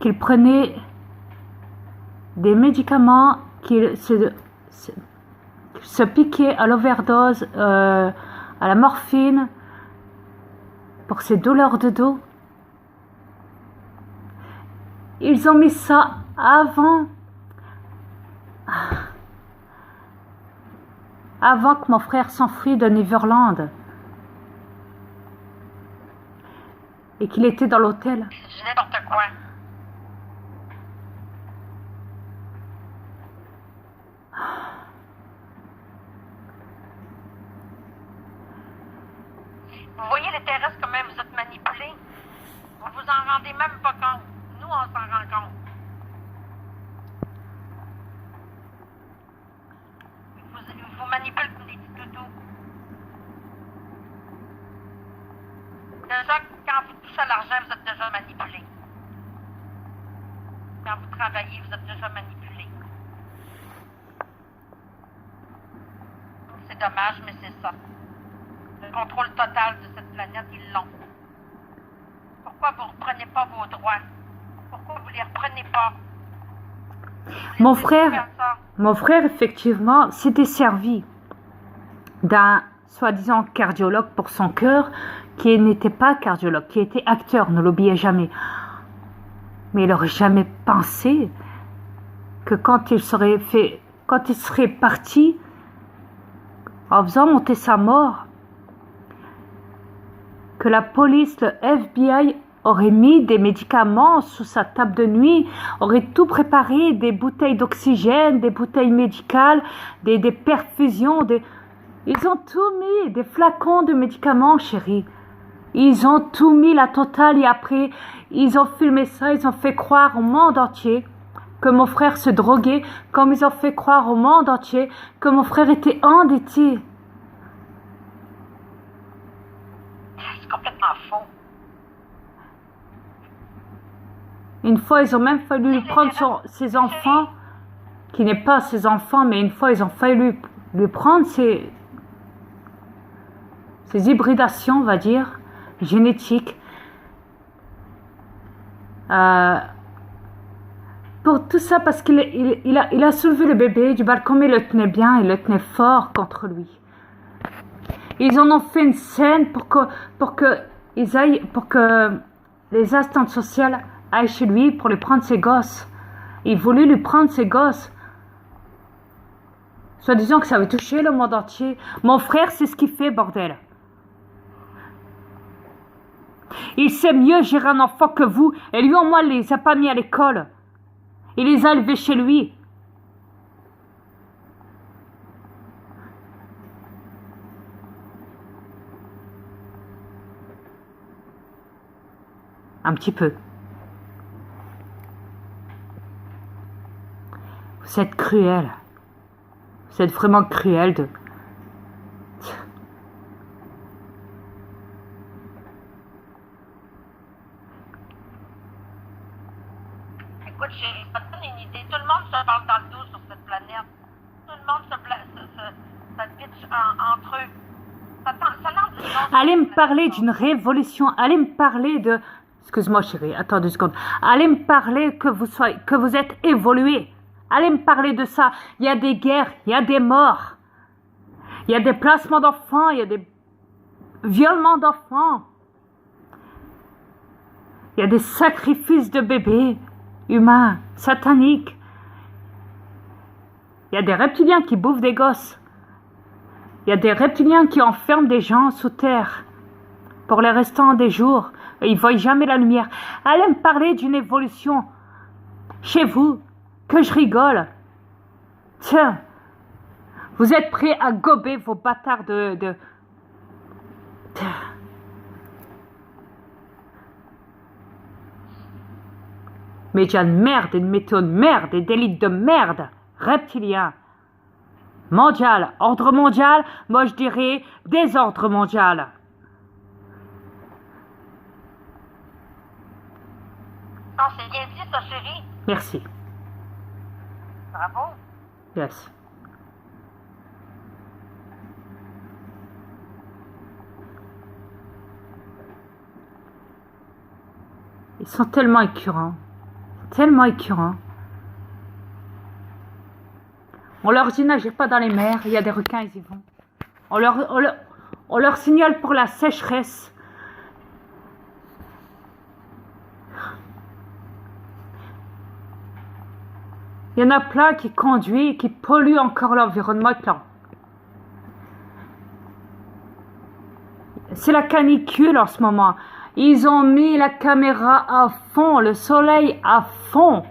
qu'il prenait des médicaments, qu'il se piquait à l'overdose, à la morphine, pour ses douleurs de dos. Ils ont mis ça avant que mon frère s'enfuit de Neverland et qu'il était dans l'hôtel. C'est n'importe quoi. Vous voyez les terrestres comment vous êtes manipulés? Vous vous en rendez même pas compte. Nous, on s'en rend compte. Vous manipulez comme des petits toutous. Déjà, quand vous touchez à l'argent, vous êtes déjà manipulé. Quand vous travaillez, vous êtes déjà manipulé. C'est dommage, mais c'est ça. Le contrôle total de cette planète, ils l'ont. Pourquoi vous ne reprenez pas vos droits? Pourquoi vous ne les reprenez pas? Mon frère, effectivement, s'était servi d'un soi-disant cardiologue pour son cœur, qui n'était pas cardiologue, qui était acteur, ne l'oubliez jamais. Mais il n'aurait jamais pensé que quand il serait parti, en faisant monter sa mort, que la police, le FBI, aurait mis des médicaments sous sa table de nuit, aurait tout préparé, des bouteilles d'oxygène, des bouteilles médicales, des perfusions, ils ont tout mis, des flacons de médicaments, chérie. Ils ont tout mis, la totale, et après, ils ont filmé ça, ils ont fait croire au monde entier que mon frère se droguait, comme ils ont fait croire au monde entier que mon frère était endetté. C'est complètement faux. Une fois, ils ont même fallu lui prendre ses enfants, qui n'est pas ses enfants, mais une fois, ils ont fallu lui prendre ses hybridations, on va dire, génétiques. Pour tout ça, parce qu'il a soulevé le bébé du balcon, mais il le tenait bien, il le tenait fort contre lui. Ils en ont fait une scène pour que les assistantes sociales aillent chez lui pour lui prendre ses gosses. Ils voulaient lui prendre ses gosses. Soit disant que ça avait touché le monde entier. Mon frère, c'est ce qu'il fait, bordel. Il sait mieux gérer un enfant que vous. Et lui, au moins, il les a pas mis à l'école. Il les a élevés chez lui. Un petit peu. Vous êtes cruel. Vous êtes vraiment cruel de... Écoute, chérie, ça te donne une idée. Tout le monde se parle dans le dos sur cette planète. Tout le monde se pitch entre eux. Allez me parler d'une révolution. Allez me parler de... Excuse-moi, chérie. Attends 2 secondes. Allez me parler que vous êtes évolué. Allez me parler de ça. Il y a des guerres, il y a des morts. Il y a des placements d'enfants, il y a des violements d'enfants. Il y a des sacrifices de bébés humains, sataniques. Il y a des reptiliens qui bouffent des gosses. Il y a des reptiliens qui enferment des gens sous terre pour les restants des jours. Et ils ne voient jamais la lumière. Allez me parler d'une évolution chez vous, que je rigole. Tiens, vous êtes prêts à gober vos bâtards de... médias de merde, une méthode de merde, des délits de merde, reptiliens. Mondial, ordre mondial, moi je dirais désordre mondial. Non, c'est bien dit, ça, chérie. Merci. Bravo. Yes. Ils sont tellement écœurants. Tellement écœurant. On leur dit nagez pas dans les mers, il y a des requins, ils y vont. On leur signale pour la sécheresse. Il y en a plein qui conduisent et qui polluent encore l'environnement. C'est la canicule en ce moment. Ils ont mis la caméra à fond, le soleil à fond.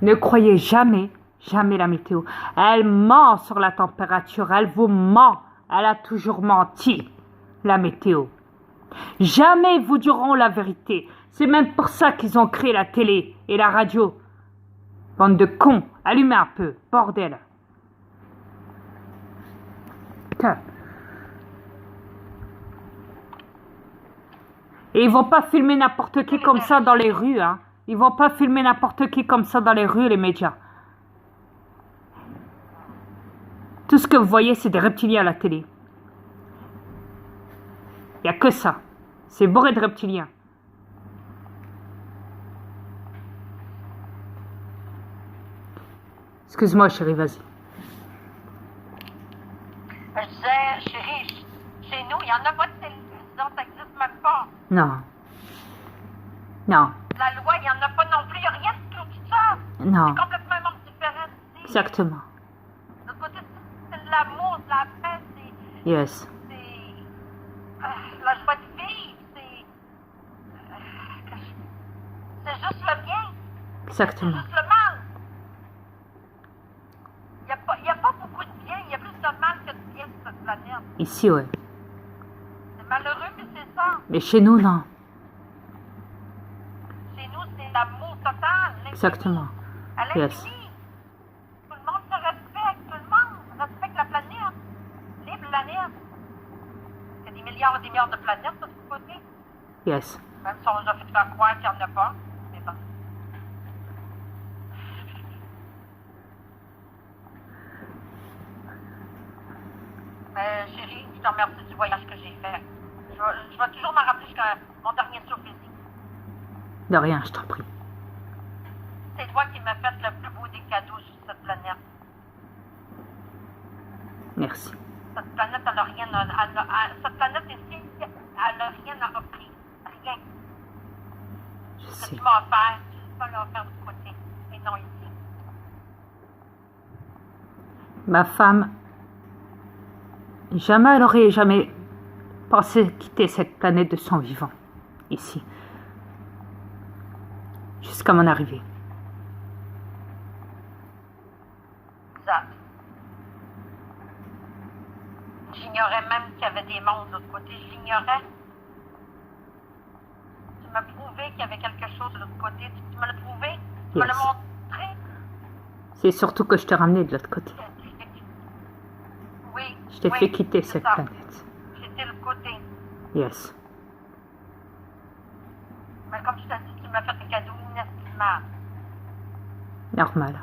Ne croyez jamais la météo. Elle ment sur la température, elle vous ment. Elle a toujours menti, la météo. Jamais ils vous diront la vérité. C'est même pour ça qu'ils ont créé la télé et la radio. Bande de cons, allumez un peu, bordel. Putain. Et ils vont pas filmer n'importe qui comme ça dans les rues, hein. Ils vont pas filmer n'importe qui comme ça dans les rues, les médias. Tout ce que vous voyez, c'est des reptiliens à la télé. Il n'y a que ça. C'est bourré de reptiliens. Excuse-moi, chérie, vas-y. Je disais, chérie, chez nous, il n'y en a pas de télévision, ça n'existe même pas. Non. Non. La loi, il n'y en a pas non plus, il n'y a rien de tout ça. Non. C'est complètement différent ici. Exactement. De l'autre côté, c'est de l'amour, de la paix, c'est... Yes. La joie de vivre, c'est juste le bien. C'est Exactement. juste le mal. Il n'y a pas beaucoup de bien, il y a plus de mal que de bien sur cette planète. Ici, ouais. C'est malheureux, mais c'est ça. Mais chez nous, non. Chez nous, c'est l'amour total. Exactement. À l'infini. Yes. Tout le monde se respecte, tout le monde respecte la planète. Les planètes. Il y a des milliards et des milliards de planètes de tous côtés. Yes. Même si on nous a fait faire croire qu'il n'y en a pas. Mais bon. Mais chérie, je te remercie du voyage que j'ai fait. Je vais toujours m'en rappeler jusqu'à mon dernier souffle ici. De rien, je t'en prie. C'est toi qui m'as fait le plus beau des cadeaux sur cette planète. Merci. Cette planète, elle n'a rien cette planète ici, elle n'a rien à offrir. Rien. Je Ce que sais. tu m'as offert, tu peux l'offrir de côté. Et non ici. Ma femme, jamais elle aurait jamais pensé quitter cette planète de son vivant, ici. Jusqu'à mon arrivée. Exact. J'ignorais même qu'il y avait des mondes de l'autre côté. Je l'ignorais. Tu m'as prouvé qu'il y avait quelque chose de l'autre côté. Tu me l'as prouvé. Tu me l'as Yes. montré. C'est surtout que je t'ai ramené de l'autre côté. Oui. Je t'ai oui, fait quitter c'est cette ça. planète. J'étais le côté. Yes. Mais comme je t'ai dit, tu m'as fait un cadeau inestimable. Normal.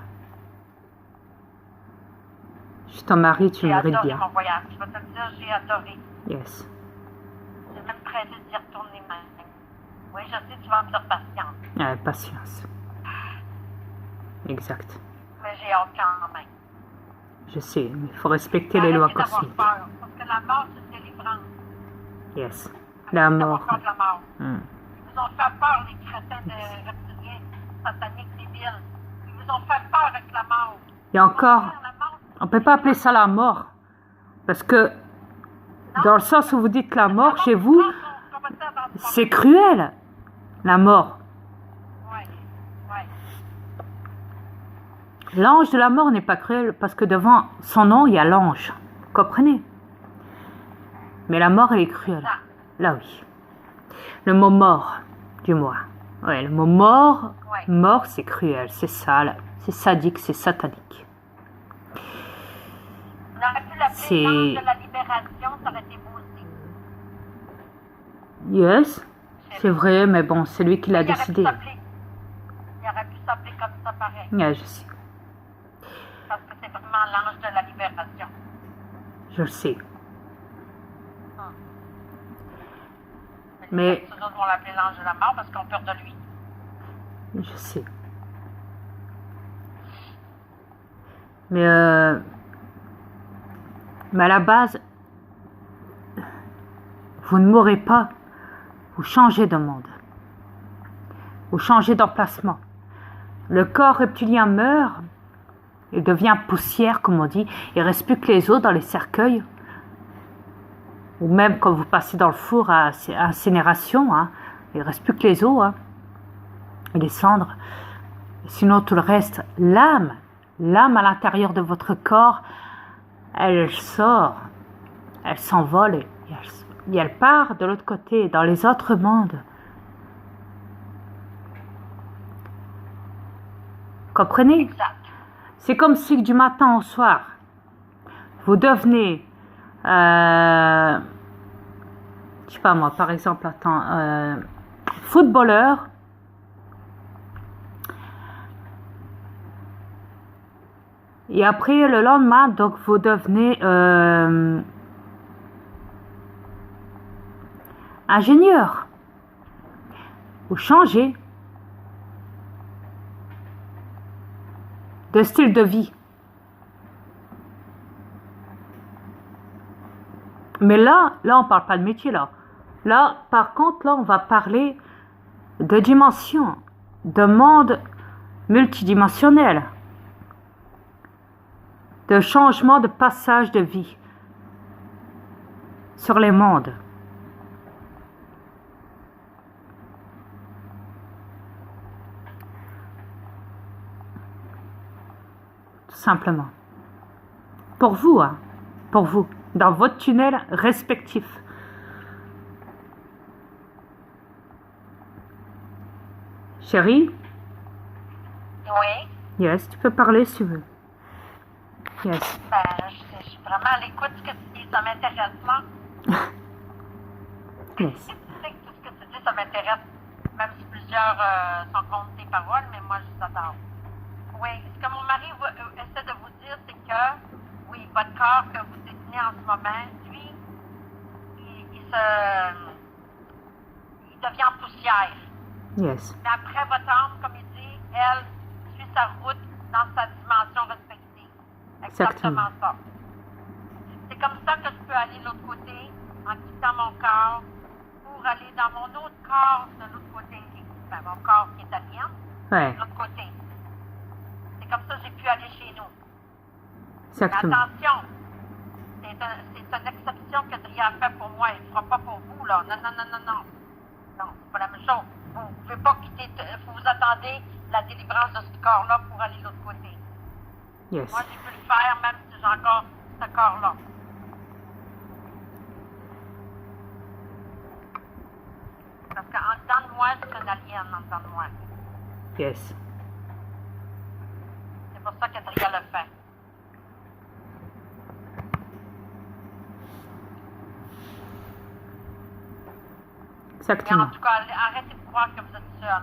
Je suis ton mari, tu J'ai mérites adoré bien. mon voyage. Je vais te le dire, j'ai adoré. Yes. J'ai même pressé d'y retourner maintenant. Oui, je sais, tu vas me faire patience. Patience. Exact. Mais j'ai hâte quand même. Je sais, mais il faut respecter les lois Arrêtez d'avoir cosmiques. peur, parce que la mort, c'est une délivrance. Yes. La Arrêtez d'avoir mort. peur de la mort. Hmm. Ils vous ont fait peur, les crétins de reptiliens, sataniques, débiles. Ils vous ont fait peur avec la mort. Et encore, La mort, on ne peut pas appeler ça la mort. Parce que, dans le sens où vous dites la mort, chez vous, c'est cruel. La mort. Ouais, ouais. L'ange de la mort n'est pas cruel parce que devant son nom, il y a l'ange. Vous comprenez? Mais la mort, elle est cruelle. Ça. Là, oui. Le mot mort, du moins. Ouais, le mot mort, Ouais. mort, c'est cruel, c'est sale, c'est sadique, c'est satanique. On aurait pu l'appeler C'est- l'ange de la libération, ça aurait été beau aussi. Yes, c'est vrai, mais bon, c'est lui qui l'a Il aurait pu décidé. s'appeler- Il aurait pu s'appeler comme ça pareil. Ouais, je sais. Parce que c'est vraiment l'ange de la libération. Je le sais. Mais Mais- les autres vont l'appeler l'ange de la mort parce qu'on peur de lui. Je sais. Mais à la base, vous ne mourrez pas. Vous changez de monde. Vous changez d'emplacement. Le corps reptilien meurt. Il devient poussière, comme on dit. Il ne reste plus que les os dans les cercueils. Ou même quand vous passez dans le four à incinération, hein, il ne reste plus que les os, hein, et les cendres. Sinon, tout le reste, l'âme à l'intérieur de votre corps, elle sort, elle s'envole et elle part de l'autre côté, dans les autres mondes. Comprenez? Exact. C'est comme si du matin au soir, vous devenez, je sais pas moi, par exemple, footballeur, et après le lendemain, donc vous devenez ingénieur. Vous changez de style de vie. Mais là, on parle pas de métier, là. Là, par contre, là, on va parler de dimension, de monde multidimensionnel, de changement de passage de vie sur les mondes. Tout simplement. Pour vous, hein, pour vous, dans votre tunnel respectif. Chérie? Oui. Yes, tu peux parler si tu veux. Yes. Ben, je suis vraiment à l'écoute de ce que tu dis, ça m'intéresse, moi. Yes. Tu sais que tout ce que tu dis, ça m'intéresse. Même si plusieurs sont contre tes paroles, mais moi, je t'adore. Oui, ce que mon mari essaie de vous dire, c'est que, oui, votre corps que vous détenez en ce moment, lui, il devient poussière. Yes. Mais après, votre âme, comme il dit, elle suit sa route dans sa dimension respective. Exactement ça. C'est comme ça que je peux aller de l'autre côté, en quittant mon corps, pour aller dans mon autre corps de l'autre côté. Ben, mon corps qui est alien, Ouais. de l'autre côté. C'est comme ça que j'ai pu aller chez nous. Exactement. Mais attention, c'est une exception que Dria a fait pour moi. Il ne fera pas pour vous, là. Non. Non, c'est pas la même chose. Vous ne pouvez pas quitter, vous attendez la délivrance de ce corps-là pour aller de l'autre côté. Yes. Moi, j'ai pu le faire même si j'ai encore ce corps-là. Parce qu'en dedans de moi, c'est un alien en dedans de moi. Yes. C'est pour ça qu'Adria le fait. Mais en Exactement. tout cas, arrêtez de croire que vous êtes seul.